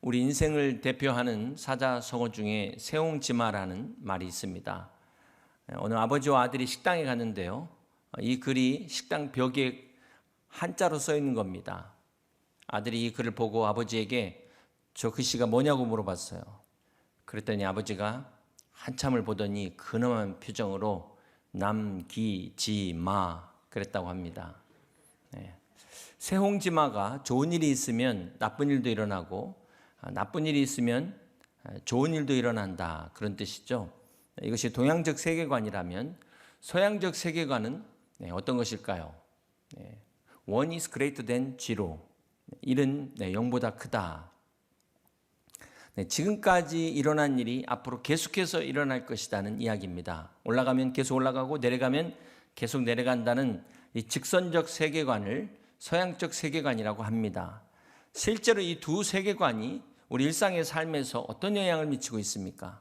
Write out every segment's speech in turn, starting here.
우리 인생을 대표하는 사자성어 중에 세옹지마라는 말이 있습니다. 오늘 아버지와 아들이 식당에 갔는데요. 이 글이 식당 벽에 한자로 써 있는 겁니다. 아들이 이 글을 보고 아버지에게 저 글씨가 뭐냐고 물어봤어요. 그랬더니 아버지가 한참을 보더니 근엄한 표정으로 남기지마 그랬다고 합니다. 세옹지마가 좋은 일이 있으면 나쁜 일도 일어나고 나쁜 일이 있으면 좋은 일도 일어난다 그런 뜻이죠. 이것이 동양적 세계관이라면 서양적 세계관은 어떤 것일까요? One is greater than zero. 1은 0보다 크다. 지금까지 일어난 일이 앞으로 계속해서 일어날 것이라는 이야기입니다. 올라가면 계속 올라가고 내려가면 계속 내려간다는 이 직선적 세계관을 서양적 세계관이라고 합니다. 실제로 이 두 세계관이 우리 일상의 삶에서 어떤 영향을 미치고 있습니까?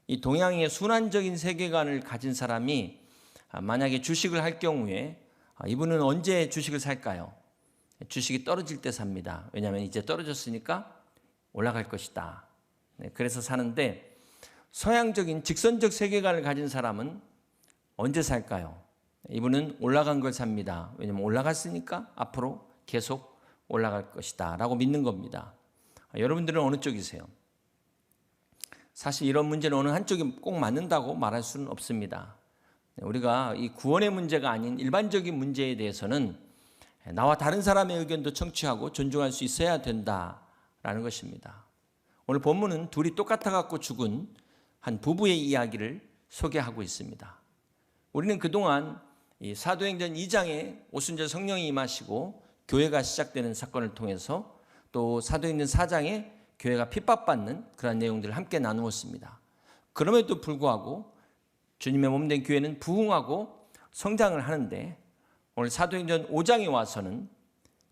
이 동양의 순환적인 세계관을 가진 사람이 만약에 주식을 할 경우에 이분은 언제 주식을 살까요? 주식이 떨어질 때 삽니다. 왜냐하면 이제 떨어졌으니까 올라갈 것이다. 그래서 사는데 서양적인 직선적 세계관을 가진 사람은 언제 살까요? 이분은 올라간 걸 삽니다. 왜냐하면 올라갔으니까 앞으로 계속 올라갈 것이다 라고 믿는 겁니다. 여러분들은 어느 쪽이세요? 사실 이런 문제는 어느 한쪽이 꼭 맞는다고 말할 수는 없습니다. 우리가 이 구원의 문제가 아닌 일반적인 문제에 대해서는 나와 다른 사람의 의견도 청취하고 존중할 수 있어야 된다라는 것입니다. 오늘 본문은 둘이 똑같아 갖고 죽은 한 부부의 이야기를 소개하고 있습니다. 우리는 그동안 이 사도행전 2장에 오순절 성령이 임하시고 교회가 시작되는 사건을 통해서 또 사도행전 4장에 교회가 핍박받는 그런 내용들을 함께 나누었습니다. 그럼에도 불구하고 주님의 몸된 교회는 부흥하고 성장을 하는데 오늘 사도행전 5장에 와서는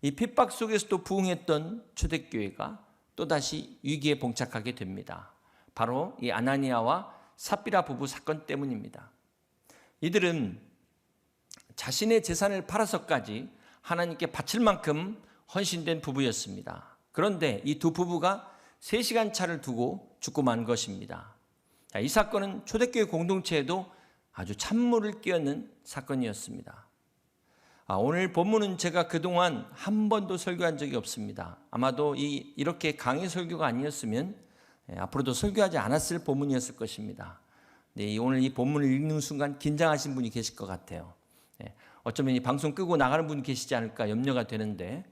이 핍박 속에서도 부흥했던 초대교회가 또다시 위기에 봉착하게 됩니다. 바로 이 아나니아와 삽비라 부부 사건 때문입니다. 이들은 자신의 재산을 팔아서까지 하나님께 바칠 만큼 헌신된 부부였습니다. 그런데 이 두 부부가 3시간 차를 두고 죽고 만 것입니다. 이 사건은 초대교회 공동체에도 아주 찬물을 끼얹는 사건이었습니다. 오늘 본문은 제가 그동안 한 번도 설교한 적이 없습니다. 아마도 이렇게 강의 설교가 아니었으면 앞으로도 설교하지 않았을 본문이었을 것입니다. 오늘 이 본문을 읽는 순간 긴장하신 분이 계실 것 같아요. 어쩌면 이 방송 끄고 나가는 분이 계시지 않을까 염려가 되는데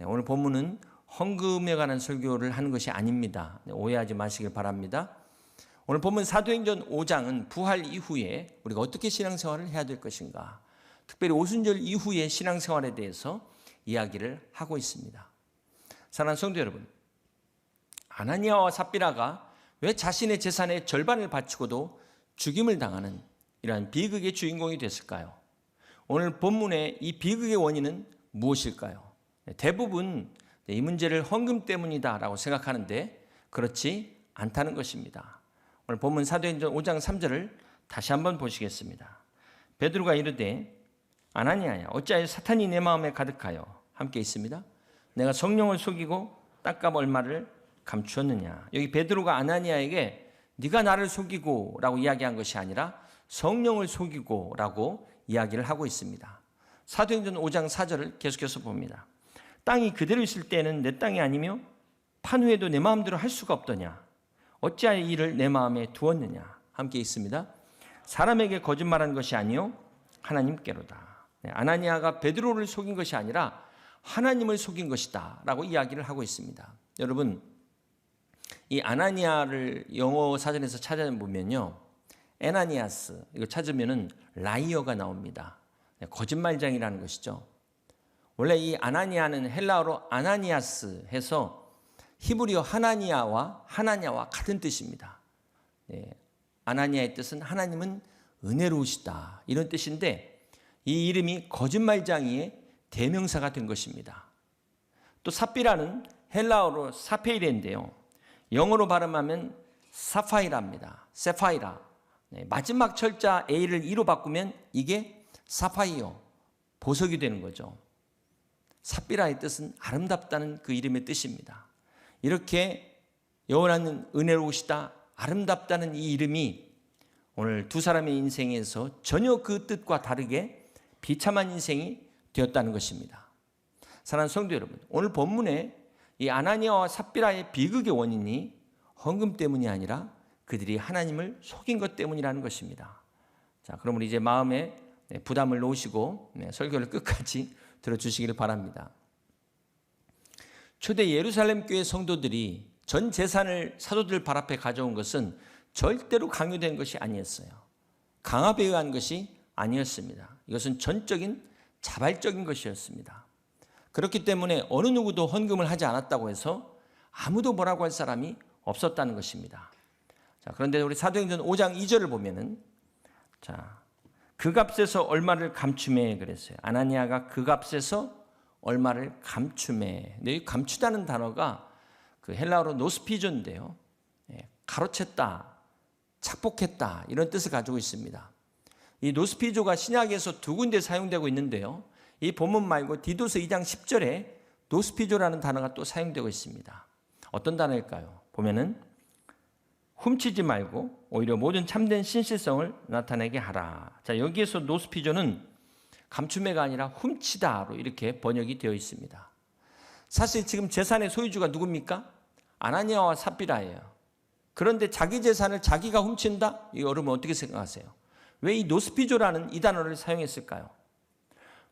오늘 본문은 헌금에 관한 설교를 하는 것이 아닙니다. 오해하지 마시길 바랍니다. 오늘 본문 사도행전 5장은 부활 이후에 우리가 어떻게 신앙생활을 해야 될 것인가, 특별히 오순절 이후의 신앙생활에 대해서 이야기를 하고 있습니다. 사랑하는 성도 여러분, 아나니아와 삽비라가 왜 자신의 재산의 절반을 바치고도 죽임을 당하는 이러한 비극의 주인공이 됐을까요? 오늘 본문의 이 비극의 원인은 무엇일까요? 대부분 이 문제를 헌금 때문이다라고 생각하는데 그렇지 않다는 것입니다. 오늘 본문 사도행전 5장 3절을 다시 한번 보시겠습니다. 베드로가 이르되 아나니아야 어찌하여 사탄이 내 마음에 가득하여 함께 있습니다. 내가 성령을 속이고 땅값 얼마를 감추었느냐. 여기 베드로가 아나니아에게 네가 나를 속이고 라고 이야기한 것이 아니라 성령을 속이고 라고 이야기를 하고 있습니다. 사도행전 5장 4절을 계속해서 봅니다. 땅이 그대로 있을 때는 내 땅이 아니며 판 후에도 내 마음대로 할 수가 없더냐. 어찌하여 이를 내 마음에 두었느냐. 함께 있습니다. 사람에게 거짓말한 것이 아니요 하나님께로다. 아나니아가 베드로를 속인 것이 아니라 하나님을 속인 것이다 라고 이야기를 하고 있습니다. 여러분, 이 아나니아를 영어 사전에서 찾아보면요, 에나니아스 이거 찾으면은 라이어가 나옵니다. 거짓말장이라는 것이죠. 원래 이 아나니아는 헬라어로 아나니아스 해서 히브리어 하나니아와 같은 뜻입니다. 아나니아의 뜻은 하나님은 은혜로우시다 이런 뜻인데 이 이름이 거짓말장이의 대명사가 된 것입니다. 또 삽비라는 헬라어로 사페이레인데요. 영어로 발음하면 사파이라입니다. 세파이라. 마지막 철자 A를 E로 바꾸면 이게 사파이어, 보석이 되는 거죠. 삽비라의 뜻은 아름답다는 그 이름의 뜻입니다. 이렇게 영원한 은혜로우시다, 아름답다는 이 이름이 오늘 두 사람의 인생에서 전혀 그 뜻과 다르게 비참한 인생이 되었다는 것입니다. 사랑하는 성도 여러분, 오늘 본문에 이 아나니아와 삽비라의 비극의 원인이 헌금 때문이 아니라 그들이 하나님을 속인 것 때문이라는 것입니다. 자, 그러면 이제 마음에 부담을 놓으시고 설교를 끝까지 들어주시기를 바랍니다. 초대 예루살렘 교회 성도들이 전 재산을 사도들 발 앞에 가져온 것은 절대로 강요된 것이 아니었어요. 강압에 의한 것이 아니었습니다. 이것은 전적인 자발적인 것이었습니다. 그렇기 때문에 어느 누구도 헌금을 하지 않았다고 해서 아무도 뭐라고 할 사람이 없었다는 것입니다. 자, 그런데 우리 사도행전 5장 2절을 보면은, 자, 그 값에서 얼마를 감추매 그랬어요. 아나니아가 그 값에서 얼마를 감추매. 네, 감추다는 단어가 그 헬라어로 노스피조인데요. 가로챘다, 착복했다 이런 뜻을 가지고 있습니다. 이 노스피조가 신약에서 두 군데 사용되고 있는데요. 이 본문 말고 디도서 2장 10절에 노스피조라는 단어가 또 사용되고 있습니다. 어떤 단어일까요? 보면은 훔치지 말고 오히려 모든 참된 신실성을 나타내게 하라. 자, 여기에서 노스피조는 감추매가 아니라 훔치다로 이렇게 번역이 되어 있습니다. 사실 지금 재산의 소유주가 누굽니까? 아나니아와 삽비라예요. 그런데 자기 재산을 자기가 훔친다? 이 여러분 어떻게 생각하세요? 왜 이 노스피조라는 이 단어를 사용했을까요?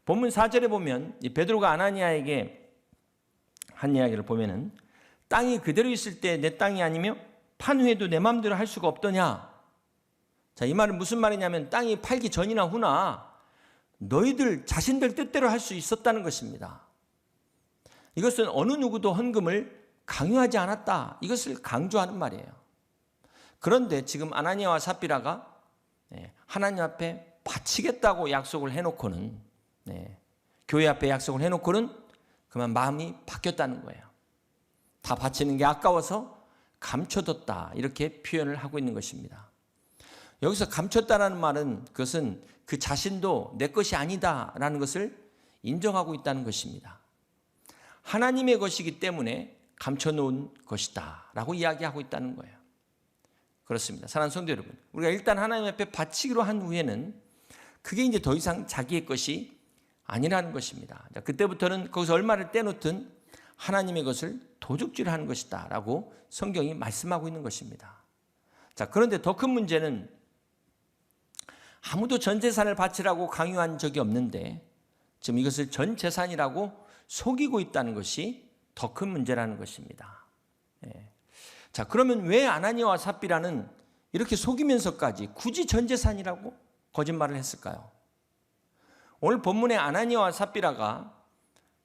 본문 4절에 보면 이 베드로가 아나니아에게 한 이야기를 보면은 땅이 그대로 있을 때 내 땅이 아니며 판 후에도 내 마음대로 할 수가 없더냐. 자, 이 말은 무슨 말이냐면 땅이 팔기 전이나 후나 너희들 자신들 뜻대로 할 수 있었다는 것입니다. 이것은 어느 누구도 헌금을 강요하지 않았다. 이것을 강조하는 말이에요. 그런데 지금 아나니아와 삽비라가 하나님 앞에 바치겠다고 약속을 해놓고는 교회 앞에 약속을 해놓고는 그만 마음이 바뀌었다는 거예요. 다 바치는 게 아까워서 감춰뒀다 이렇게 표현을 하고 있는 것입니다. 여기서 감췄다라는 말은 그것은 그 자신도 내 것이 아니다라는 것을 인정하고 있다는 것입니다. 하나님의 것이기 때문에 감춰놓은 것이다 라고 이야기하고 있다는 거예요. 그렇습니다. 사랑하는 성도 여러분, 우리가 일단 하나님 앞에 바치기로 한 후에는 그게 이제 더 이상 자기의 것이 아니라는 것입니다. 자, 그때부터는 거기서 얼마를 떼놓든 하나님의 것을 도둑질하는 것이다 라고 성경이 말씀하고 있는 것입니다. 자, 그런데 더 큰 문제는 아무도 전 재산을 바치라고 강요한 적이 없는데 지금 이것을 전 재산이라고 속이고 있다는 것이 더 큰 문제라는 것입니다. 자, 그러면 왜 아나니아와 삽비라는 이렇게 속이면서까지 굳이 전 재산이라고 거짓말을 했을까요? 오늘 본문의 아나니아와 삽비라가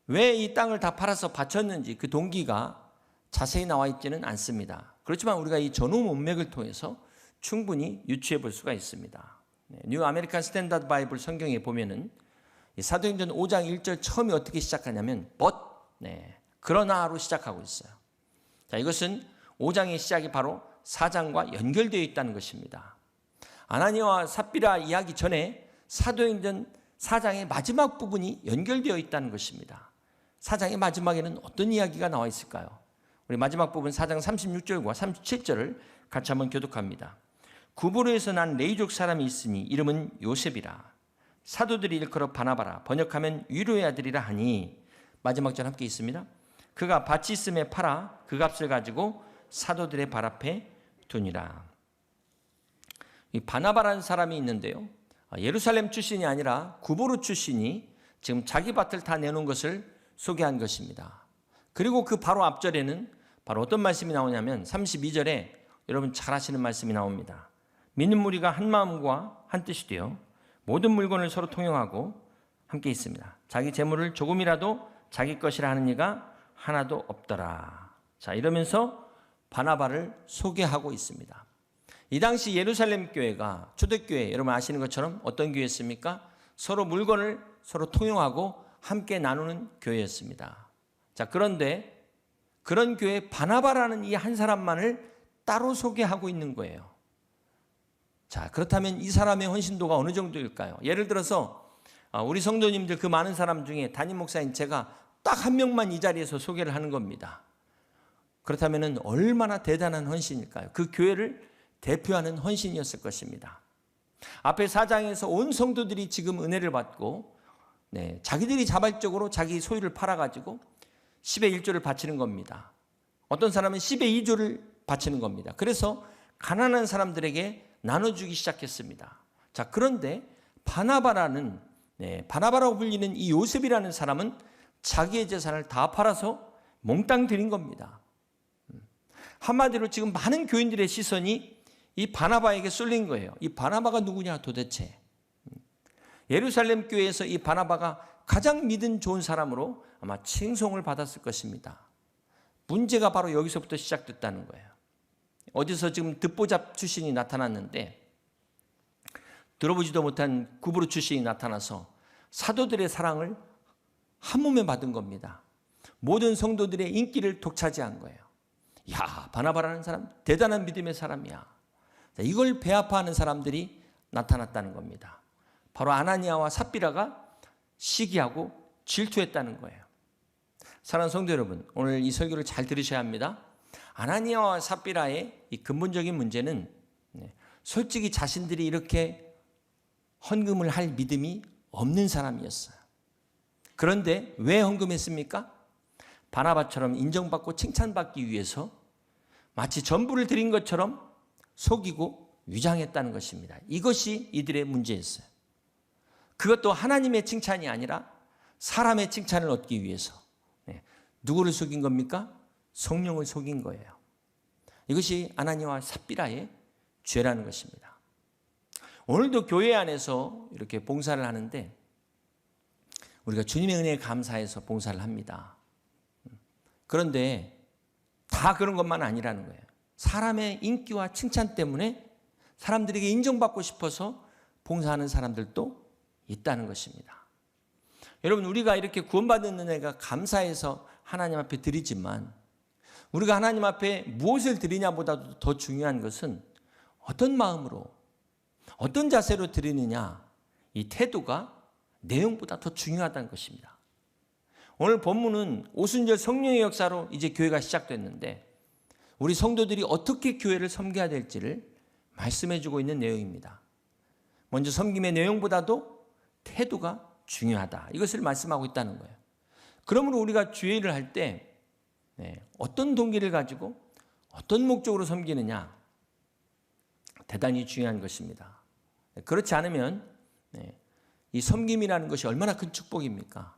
왜 이 땅을 다 팔아서 바쳤는지 그 동기가 자세히 나와 있지는 않습니다. 그렇지만 우리가 이 전후 문맥을 통해서 충분히 유추해 볼 수가 있습니다. 뉴 아메리칸 스탠다드 바이블 성경에 보면은 사도행전 5장 1절 처음이 어떻게 시작하냐면 그러나로 시작하고 있어요. 자, 이것은 5장의 시작이 바로 4장과 연결되어 있다는 것입니다. 아나니아와 삽비라 이야기 전에 사도행전 4장의 마지막 부분이 연결되어 있다는 것입니다. 4장의 마지막에는 어떤 이야기가 나와 있을까요? 우리 마지막 부분 4장 36절과 37절을 같이 한번 교독합니다. 구브로에서 난 레이족 사람이 있으니 이름은 요셉이라. 사도들이 일컬어 바나바라, 번역하면 위로의 아들이라 하니, 마지막 절 함께 있습니다. 그가 밭이 있음에 팔아 그 값을 가지고 사도들의 발 앞에 두니라. 이 바나바라는 사람이 있는데요, 예루살렘 출신이 아니라 구브로 출신이 지금 자기 밭을 다 내놓은 것을 소개한 것입니다. 그리고 그 바로 앞절에는 바로 어떤 말씀이 나오냐면 32절에 여러분 잘 아시는 말씀이 나옵니다. 믿는 무리가 한 마음과 한 뜻이 되어 모든 물건을 서로 통용하고 함께 있습니다. 자기 재물을 조금이라도 자기 것이라 하는 이가 하나도 없더라. 자, 이러면서 바나바를 소개하고 있습니다. 이 당시 예루살렘 교회가 초대교회, 여러분 아시는 것처럼 어떤 교회였습니까? 서로 물건을 서로 통용하고 함께 나누는 교회였습니다. 자, 그런데 그런 교회 바나바라는 이 한 사람만을 따로 소개하고 있는 거예요. 자, 그렇다면 이 사람의 헌신도가 어느 정도일까요? 예를 들어서 우리 성도님들 그 많은 사람 중에 담임 목사인 제가 딱 한 명만 이 자리에서 소개를 하는 겁니다. 그렇다면 얼마나 대단한 헌신일까요? 그 교회를 대표하는 헌신이었을 것입니다. 앞에 4장에서 온 성도들이 지금 은혜를 받고 자기들이 자발적으로 자기 소유를 팔아가지고 10의 1조를 바치는 겁니다. 어떤 사람은 10의 2조를 바치는 겁니다. 그래서 가난한 사람들에게 나눠주기 시작했습니다. 자, 그런데 바나바라고 불리는 이 요셉이라는 사람은 자기의 재산을 다 팔아서 몽땅 드린 겁니다. 한마디로 지금 많은 교인들의 시선이 이 바나바에게 쏠린 거예요. 이 바나바가 누구냐 도대체. 예루살렘 교회에서 이 바나바가 가장 믿음 좋은 사람으로 아마 칭송을 받았을 것입니다. 문제가 바로 여기서부터 시작됐다는 거예요. 어디서 지금 듣보잡 출신이 나타났는데 들어보지도 못한 구부로 출신이 나타나서 사도들의 사랑을 한 몸에 받은 겁니다. 모든 성도들의 인기를 독차지한 거예요. 야, 바나바라는 사람 대단한 믿음의 사람이야. 이걸 배아파하는 사람들이 나타났다는 겁니다. 바로 아나니아와 삽비라가 시기하고 질투했다는 거예요. 사랑하는 성도 여러분, 오늘 이 설교를 잘 들으셔야 합니다. 아나니아와 삽비라의 이 근본적인 문제는 솔직히 자신들이 이렇게 헌금을 할 믿음이 없는 사람이었어요. 그런데 왜 헌금했습니까? 바나바처럼 인정받고 칭찬받기 위해서 마치 전부를 드린 것처럼 속이고 위장했다는 것입니다. 이것이 이들의 문제였어요. 그것도 하나님의 칭찬이 아니라 사람의 칭찬을 얻기 위해서. 누구를 속인 겁니까? 성령을 속인 거예요. 이것이 아나니아와 삽비라의 죄라는 것입니다. 오늘도 교회 안에서 이렇게 봉사를 하는데 우리가 주님의 은혜에 감사해서 봉사를 합니다. 그런데 다 그런 것만 아니라는 거예요. 사람의 인기와 칭찬 때문에 사람들에게 인정받고 싶어서 봉사하는 사람들도 있다는 것입니다. 여러분, 우리가 이렇게 구원받은 은혜가 감사해서 하나님 앞에 드리지만 우리가 하나님 앞에 무엇을 드리냐보다도 더 중요한 것은 어떤 마음으로, 어떤 자세로 드리느냐, 이 태도가 내용보다 더 중요하다는 것입니다. 오늘 본문은 오순절 성령의 역사로 이제 교회가 시작됐는데 우리 성도들이 어떻게 교회를 섬겨야 될지를 말씀해 주고 있는 내용입니다. 먼저 섬김의 내용보다도 태도가 중요하다. 이것을 말씀하고 있다는 거예요. 그러므로 우리가 주일을 할 때 어떤 동기를 가지고 어떤 목적으로 섬기느냐 대단히 중요한 것입니다. 그렇지 않으면 이 섬김이라는 것이 얼마나 큰 축복입니까?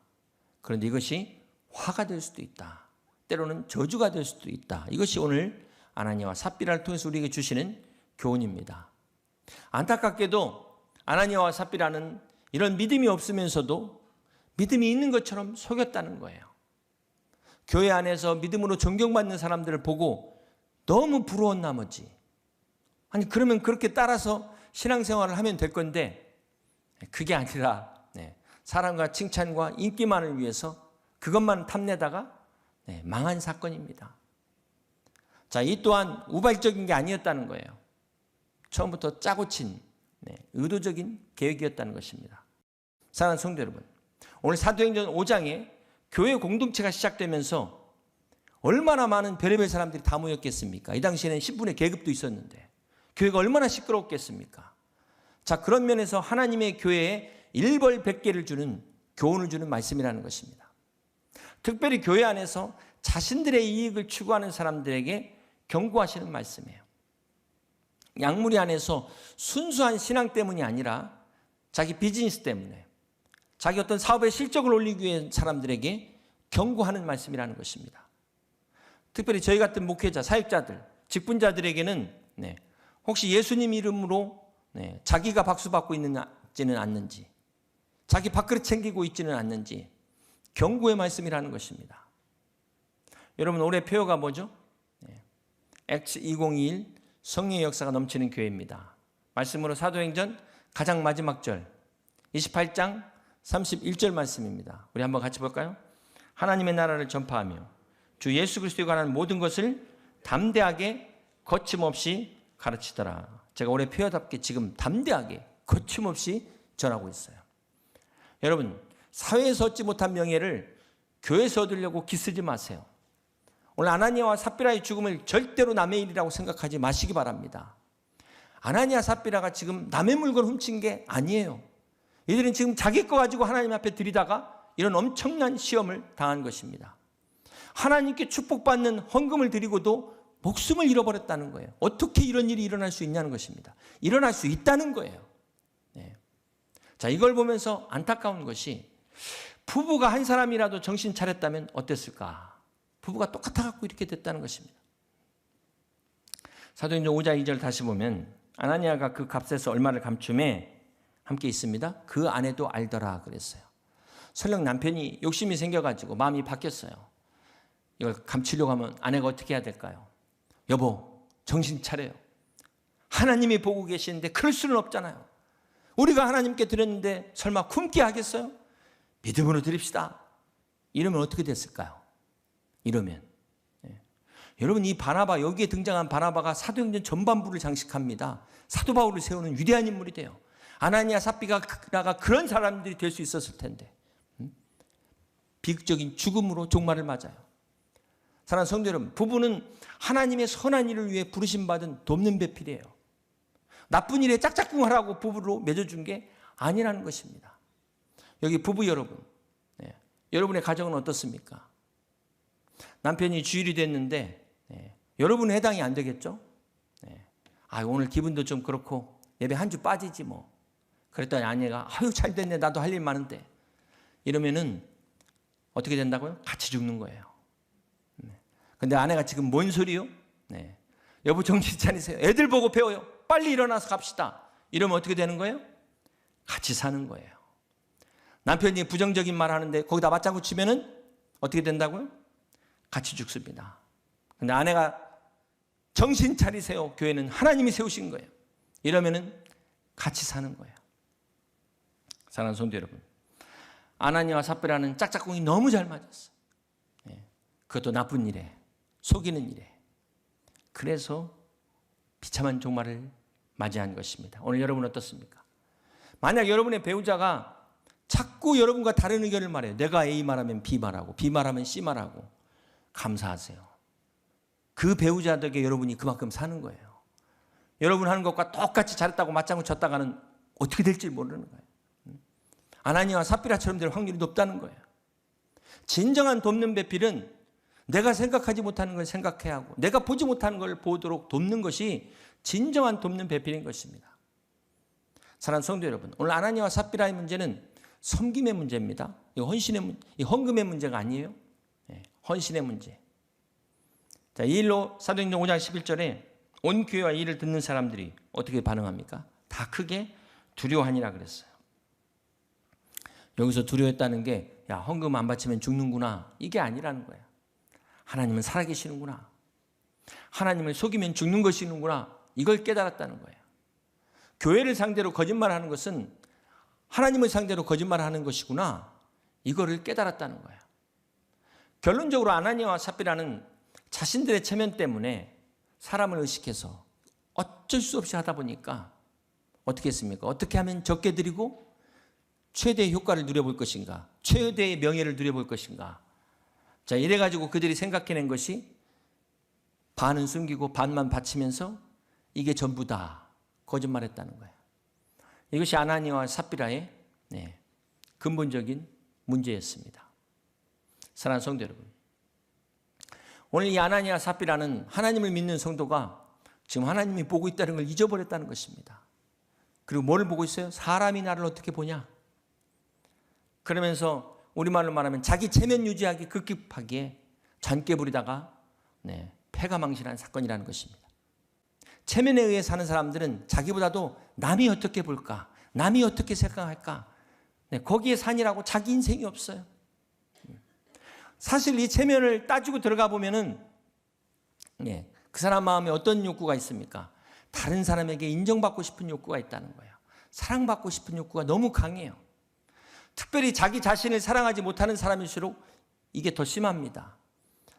그런데 이것이 화가 될 수도 있다. 때로는 저주가 될 수도 있다. 이것이 오늘 아나니아와 삽비라를 통해서 우리에게 주시는 교훈입니다. 안타깝게도 아나니아와 삽비라는 이런 믿음이 없으면서도 믿음이 있는 것처럼 속였다는 거예요. 교회 안에서 믿음으로 존경받는 사람들을 보고 너무 부러운 나머지, 아니 그러면 그렇게 따라서 신앙생활을 하면 될 건데 그게 아니라 사랑과 칭찬과 인기만을 위해서 그것만 탐내다가 망한 사건입니다. 자, 이 또한 우발적인 게 아니었다는 거예요. 처음부터 짜고 친 의도적인 계획이었다는 것입니다. 사랑하는 성도 여러분, 오늘 사도행전 5장에 교회 공동체가 시작되면서 얼마나 많은 별의별 사람들이 다 모였겠습니까? 이 당시에는 신분의 계급도 있었는데 교회가 얼마나 시끄러웠겠습니까? 자, 그런 면에서 하나님의 교회에 일벌백계를 주는 교훈을 주는 말씀이라는 것입니다. 특별히 교회 안에서 자신들의 이익을 추구하는 사람들에게 경고하시는 말씀이에요. 양무리 안에서 순수한 신앙 때문이 아니라 자기 비즈니스 때문에 자기 어떤 사업의 실적을 올리기 위해 사람들에게 경고하는 말씀이라는 것입니다. 특별히 저희 같은 목회자, 사역자들, 직분자들에게는 혹시 예수님 이름으로 자기가 박수 받고 있지는 않는지, 자기 밥그릇 챙기고 있지는 않는지 경고의 말씀이라는 것입니다. 여러분, 올해 표어가 뭐죠? Acts 2021 성령의 역사가 넘치는 교회입니다. 말씀으로 사도행전 가장 마지막 절 28장 31절 말씀입니다. 우리 한번 같이 볼까요? 하나님의 나라를 전파하며 주 예수 그리스도에 관한 모든 것을 담대하게 거침없이 가르치더라. 제가 올해 표어답게 지금 담대하게 거침없이 전하고 있어요. 여러분, 사회에서 얻지 못한 명예를 교회에서 얻으려고 기쓰지 마세요. 오늘 아나니아와 삽비라의 죽음을 절대로 남의 일이라고 생각하지 마시기 바랍니다. 아나니아 삽비라가 지금 남의 물건 훔친 게 아니에요. 이들은 지금 자기 거 가지고 하나님 앞에 들이다가 이런 엄청난 시험을 당한 것입니다. 하나님께 축복받는 헌금을 드리고도 목숨을 잃어버렸다는 거예요. 어떻게 이런 일이 일어날 수 있냐는 것입니다. 일어날 수 있다는 거예요. 네. 자, 이걸 보면서 안타까운 것이 부부가 한 사람이라도 정신 차렸다면 어땠을까? 부부가 똑같아갖고 이렇게 됐다는 것입니다. 사도행전 5장 2절 다시 보면 아나니아가 그 값에서 얼마를 감춤에 함께 있습니다. 그 아내도 알더라 그랬어요. 설령 남편이 욕심이 생겨가지고 마음이 바뀌었어요. 이걸 감추려고 하면 아내가 어떻게 해야 될까요? 여보, 정신 차려요. 하나님이 보고 계시는데 그럴 수는 없잖아요. 우리가 하나님께 드렸는데 설마 굶게 하겠어요? 믿음으로 드립시다. 이러면 어떻게 됐을까요? 이러면 여러분, 이 바나바, 여기에 등장한 바나바가 사도행전 전반부를 장식합니다. 사도 바울을 세우는 위대한 인물이 돼요. 아나니아 삽비라가 그런 사람들이 될 수 있었을 텐데 비극적인 죽음으로 종말을 맞아요. 사랑하는 성도 여러분, 부부는 하나님의 선한 일을 위해 부르심받은 돕는 배필이에요. 나쁜 일에 짝짝꿍하라고 부부로 맺어준 게 아니라는 것입니다. 여기 부부 여러분, 여러분의 가정은 어떻습니까? 남편이 주일이 됐는데 여러분은 해당이 안 되겠죠? 오늘 기분도 좀 그렇고 예배 한 주 빠지지 뭐. 그랬더니 아내가 아유 잘 됐네, 나도 할 일 많은데. 이러면은 어떻게 된다고요? 같이 죽는 거예요. 근데 아내가 지금 뭔 소리요? 여보 정신 차리세요. 애들 보고 배워요. 빨리 일어나서 갑시다. 이러면 어떻게 되는 거예요? 같이 사는 거예요. 남편이 부정적인 말 하는데 거기다 맞장구 치면은 어떻게 된다고요? 같이 죽습니다. 근데 아내가 정신 차리세요. 교회는 하나님이 세우신 거예요. 이러면은 같이 사는 거예요. 사랑하는 성도 여러분, 아나니아와 삽비라는 짝짝꿍이 너무 잘 맞았어. 그것도 나쁜 일에, 속이는 일에. 그래서 비참한 종말을 맞이한 것입니다. 오늘 여러분 어떻습니까? 만약 여러분의 배우자가 자꾸 여러분과 다른 의견을 말해요. 내가 A 말하면 B 말하고 B 말하면 C 말하고, 감사하세요. 그 배우자 덕에 여러분이 그만큼 사는 거예요. 여러분 하는 것과 똑같이 잘했다고 맞장구 쳤다가는 어떻게 될지 모르는 거예요. 아나니아와 삽비라처럼 될 확률이 높다는 거예요. 진정한 돕는 배필은 내가 생각하지 못하는 걸 생각해야 하고 내가 보지 못하는 걸 보도록 돕는 것이 진정한 돕는 배필인 것입니다. 사랑하는 성도 여러분, 오늘 아나니아와 삽비라의 문제는 섬김의 문제입니다. 이 헌금의 문제가 아니에요. 헌신의 문제. 자, 이 일로 사도행전 5장 11절에 온 교회와 이 일을 듣는 사람들이 어떻게 반응합니까? 다 크게 두려워하니라 그랬어요. 여기서 두려워했다는 게 야, 헌금 안 바치면 죽는구나, 이게 아니라는 거야. 하나님은 살아계시는구나, 하나님을 속이면 죽는 것이는구나, 이걸 깨달았다는 거예요. 교회를 상대로 거짓말하는 것은 하나님을 상대로 거짓말하는 것이구나, 이거를 깨달았다는 거예요. 결론적으로 아나니아와 삽비라는 자신들의 체면 때문에 사람을 의식해서 어쩔 수 없이 하다 보니까 어떻게 했습니까? 어떻게 하면 적게 드리고 최대의 효과를 누려볼 것인가, 최대의 명예를 누려볼 것인가. 자, 이래가지고 그들이 생각해낸 것이 반은 숨기고 반만 바치면서 이게 전부다, 거짓말했다는 거예요. 이것이 아나니아와 삽비라의 근본적인 문제였습니다. 사랑하는 성도 여러분, 오늘 이 아나니아 삽비라는 하나님을 믿는 성도가 지금 하나님이 보고 있다는 걸 잊어버렸다는 것입니다. 그리고 뭘 보고 있어요? 사람이 나를 어떻게 보냐? 그러면서 우리말로 말하면 자기 체면 유지하기 급급하기에 잔꾀 부리다가 패가망신한 사건이라는 것입니다. 체면에 의해 사는 사람들은 자기보다도 남이 어떻게 볼까, 남이 어떻게 생각할까, 거기에 산이라고 자기 인생이 없어요. 사실 이 체면을 따지고 들어가 보면은 그 사람 마음에 어떤 욕구가 있습니까? 다른 사람에게 인정받고 싶은 욕구가 있다는 거예요. 사랑받고 싶은 욕구가 너무 강해요. 특별히 자기 자신을 사랑하지 못하는 사람일수록 이게 더 심합니다.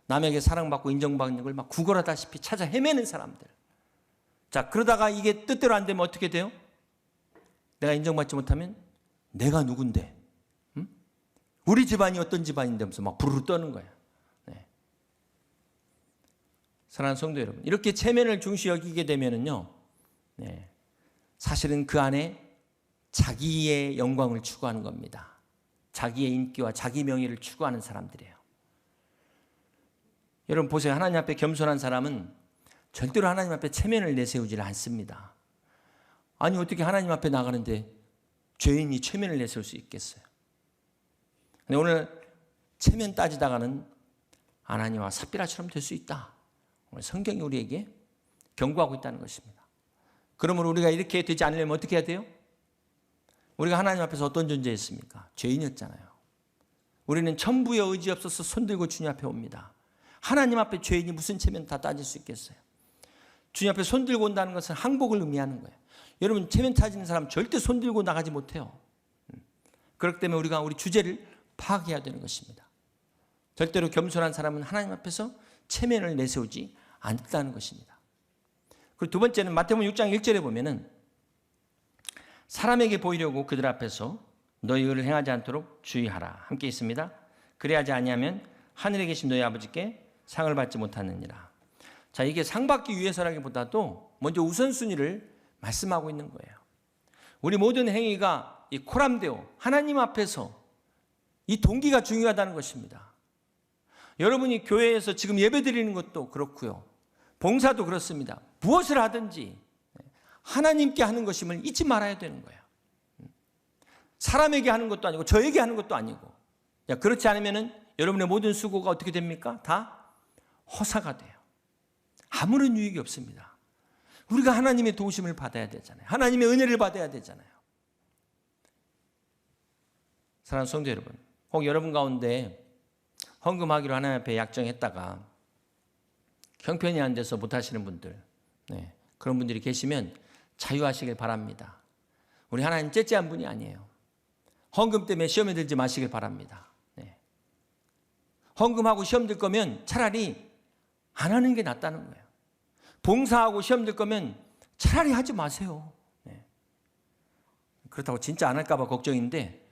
남에게 사랑받고 인정받는 걸 막 구걸하다시피 찾아 헤매는 사람들. 자, 그러다가 이게 뜻대로 안 되면 어떻게 돼요? 내가 인정받지 못하면 내가 누군데? 우리 집안이 어떤 집안인데 하면서 막 부르르 떠는 거야. 사랑하는 성도 여러분, 이렇게 체면을 중시 여기게 되면은요, 사실은 그 안에 자기의 영광을 추구하는 겁니다. 자기의 인기와 자기 명예를 추구하는 사람들이에요. 여러분 보세요. 하나님 앞에 겸손한 사람은 절대로 하나님 앞에 체면을 내세우지를 않습니다. 아니 어떻게 하나님 앞에 나가는데 죄인이 체면을 내세울 수 있겠어요? 근데 오늘 체면 따지다가는 아나니와 삽비라처럼 될 수 있다. 오늘 성경이 우리에게 경고하고 있다는 것입니다. 그러므로 우리가 이렇게 되지 않으려면 어떻게 해야 돼요? 우리가 하나님 앞에서 어떤 존재였습니까? 죄인이었잖아요. 우리는 천부의 의지 없어서 손들고 주님 앞에 옵니다. 하나님 앞에 죄인이 무슨 체면 다 따질 수 있겠어요? 주님 앞에 손들고 온다는 것은 항복을 의미하는 거예요. 여러분 체면 따지는 사람 절대 손들고 나가지 못해요. 그렇기 때문에 우리가 우리 주제를 파악해야 되는 것입니다. 절대로 겸손한 사람은 하나님 앞에서 체면을 내세우지 않는다는 것입니다. 그리고 두 번째는 마태복음 6장 1절에 보면은 사람에게 보이려고 그들 앞에서 너희 의를 행하지 않도록 주의하라. 함께 있습니다. 그래야지 아니하면 하늘에 계신 너희 아버지께 상을 받지 못하느니라. 자, 이게 상 받기 위해서라기보다도 먼저 우선순위를 말씀하고 있는 거예요. 우리 모든 행위가 이 코람데오 하나님 앞에서 이 동기가 중요하다는 것입니다. 여러분이 교회에서 지금 예배드리는 것도 그렇고요. 봉사도 그렇습니다. 무엇을 하든지 하나님께 하는 것임을 잊지 말아야 되는 거예요. 사람에게 하는 것도 아니고 저에게 하는 것도 아니고. 그렇지 않으면 여러분의 모든 수고가 어떻게 됩니까? 다 허사가 돼요. 아무런 유익이 없습니다. 우리가 하나님의 도우심을 받아야 되잖아요. 하나님의 은혜를 받아야 되잖아요. 사랑하는 성도 여러분, 혹 여러분 가운데 헌금하기로 하나님 앞에 약정했다가 형편이 안 돼서 못하시는 분들, 그런 분들이 계시면 자유하시길 바랍니다. 우리 하나님 째째한 분이 아니에요. 헌금 때문에 시험에 들지 마시길 바랍니다. 헌금하고 시험 들 거면 차라리 안 하는 게 낫다는 거예요. 봉사하고 시험 들 거면 차라리 하지 마세요. 그렇다고 진짜 안 할까 봐 걱정인데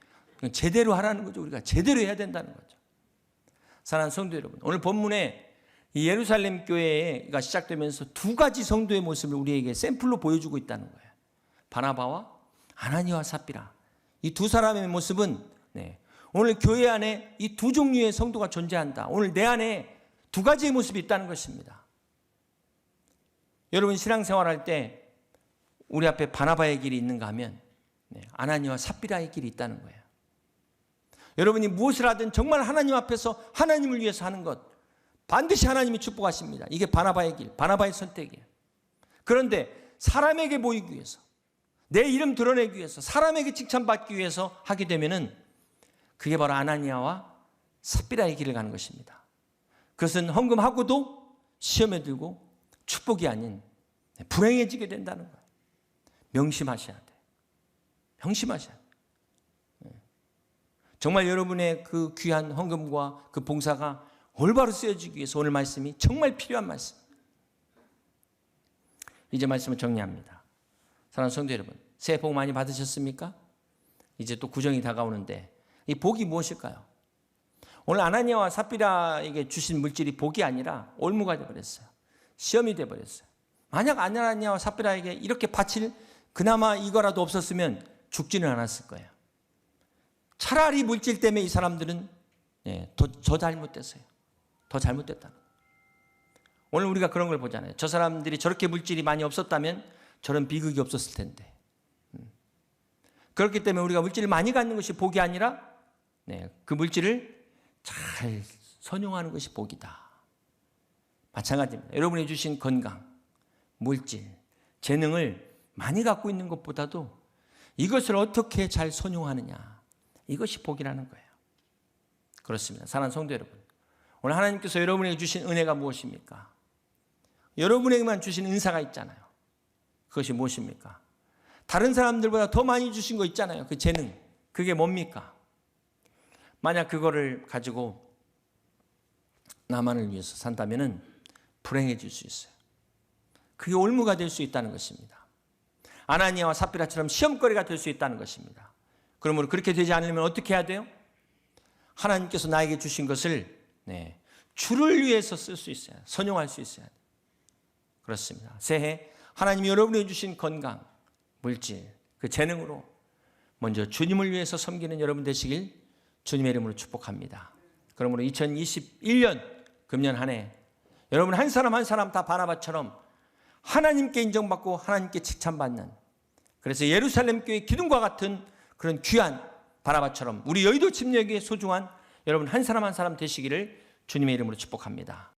제대로 하라는 거죠. 우리가 제대로 해야 된다는 거죠. 사랑하는 성도 여러분, 오늘 본문에 이 예루살렘 교회가 시작되면서 두 가지 성도의 모습을 우리에게 샘플로 보여주고 있다는 거예요. 바나바와 아나니와 삽비라. 이 두 사람의 모습은 오늘 교회 안에 이 두 종류의 성도가 존재한다. 오늘 내 안에 두 가지의 모습이 있다는 것입니다. 여러분 신앙생활할 때 우리 앞에 바나바의 길이 있는가 하면 아나니와 삽비라의 길이 있다는 거예요. 여러분이 무엇을 하든 정말 하나님 앞에서 하나님을 위해서 하는 것 반드시 하나님이 축복하십니다. 이게 바나바의 길, 바나바의 선택이에요. 그런데 사람에게 보이기 위해서, 내 이름 드러내기 위해서, 사람에게 칭찬받기 위해서 하게 되면은 그게 바로 아나니아와 삽비라의 길을 가는 것입니다. 그것은 헌금하고도 시험에 들고 축복이 아닌 불행해지게 된다는 거예요. 명심하셔야 돼요. 명심하셔야 돼요. 정말 여러분의 그 귀한 헌금과 그 봉사가 올바로 쓰여지기 위해서 오늘 말씀이 정말 필요한 말씀. 이제 말씀을 정리합니다. 사랑하는 성도 여러분, 새해 복 많이 받으셨습니까? 이제 또 구정이 다가오는데 이 복이 무엇일까요? 오늘 아나니아와 삽비라에게 주신 물질이 복이 아니라 올무가 되어버렸어요. 시험이 되어버렸어요. 만약 아나니아와 삽비라에게 이렇게 바칠 그나마 이거라도 없었으면 죽지는 않았을 거예요. 차라리 물질 때문에 이 사람들은 더 잘못됐어요. 더 잘못됐다. 오늘 우리가 그런 걸 보잖아요. 저 사람들이 저렇게 물질이 많이 없었다면 저런 비극이 없었을 텐데. 그렇기 때문에 우리가 물질을 많이 갖는 것이 복이 아니라 그 물질을 잘 선용하는 것이 복이다. 마찬가지입니다. 여러분이 주신 건강, 물질, 재능을 많이 갖고 있는 것보다도 이것을 어떻게 잘 선용하느냐, 이것이 복이라는 거예요. 그렇습니다. 사랑하는 성도 여러분, 오늘 하나님께서 여러분에게 주신 은혜가 무엇입니까? 여러분에게만 주신 은사가 있잖아요. 그것이 무엇입니까? 다른 사람들보다 더 많이 주신 거 있잖아요. 그 재능, 그게 뭡니까? 만약 그거를 가지고 나만을 위해서 산다면 불행해질 수 있어요. 그게 올무가 될 수 있다는 것입니다. 아나니아와 삽비라처럼 시험거리가 될 수 있다는 것입니다. 그러므로 그렇게 되지 않으면 어떻게 해야 돼요? 하나님께서 나에게 주신 것을 주를 위해서 쓸 수 있어야, 선용할 수 있어야 돼요. 그렇습니다. 새해 하나님이 여러분에게 주신 건강, 물질, 그 재능으로 먼저 주님을 위해서 섬기는 여러분 되시길 주님의 이름으로 축복합니다. 그러므로 2021년 금년 한 해 여러분 한 사람 한 사람 다 바나바처럼 하나님께 인정받고 하나님께 칭찬받는, 그래서 예루살렘 교회 기둥과 같은 그런 귀한 바나바처럼 우리 여의도 침례교회 소중한 여러분 한 사람 한 사람 되시기를 주님의 이름으로 축복합니다.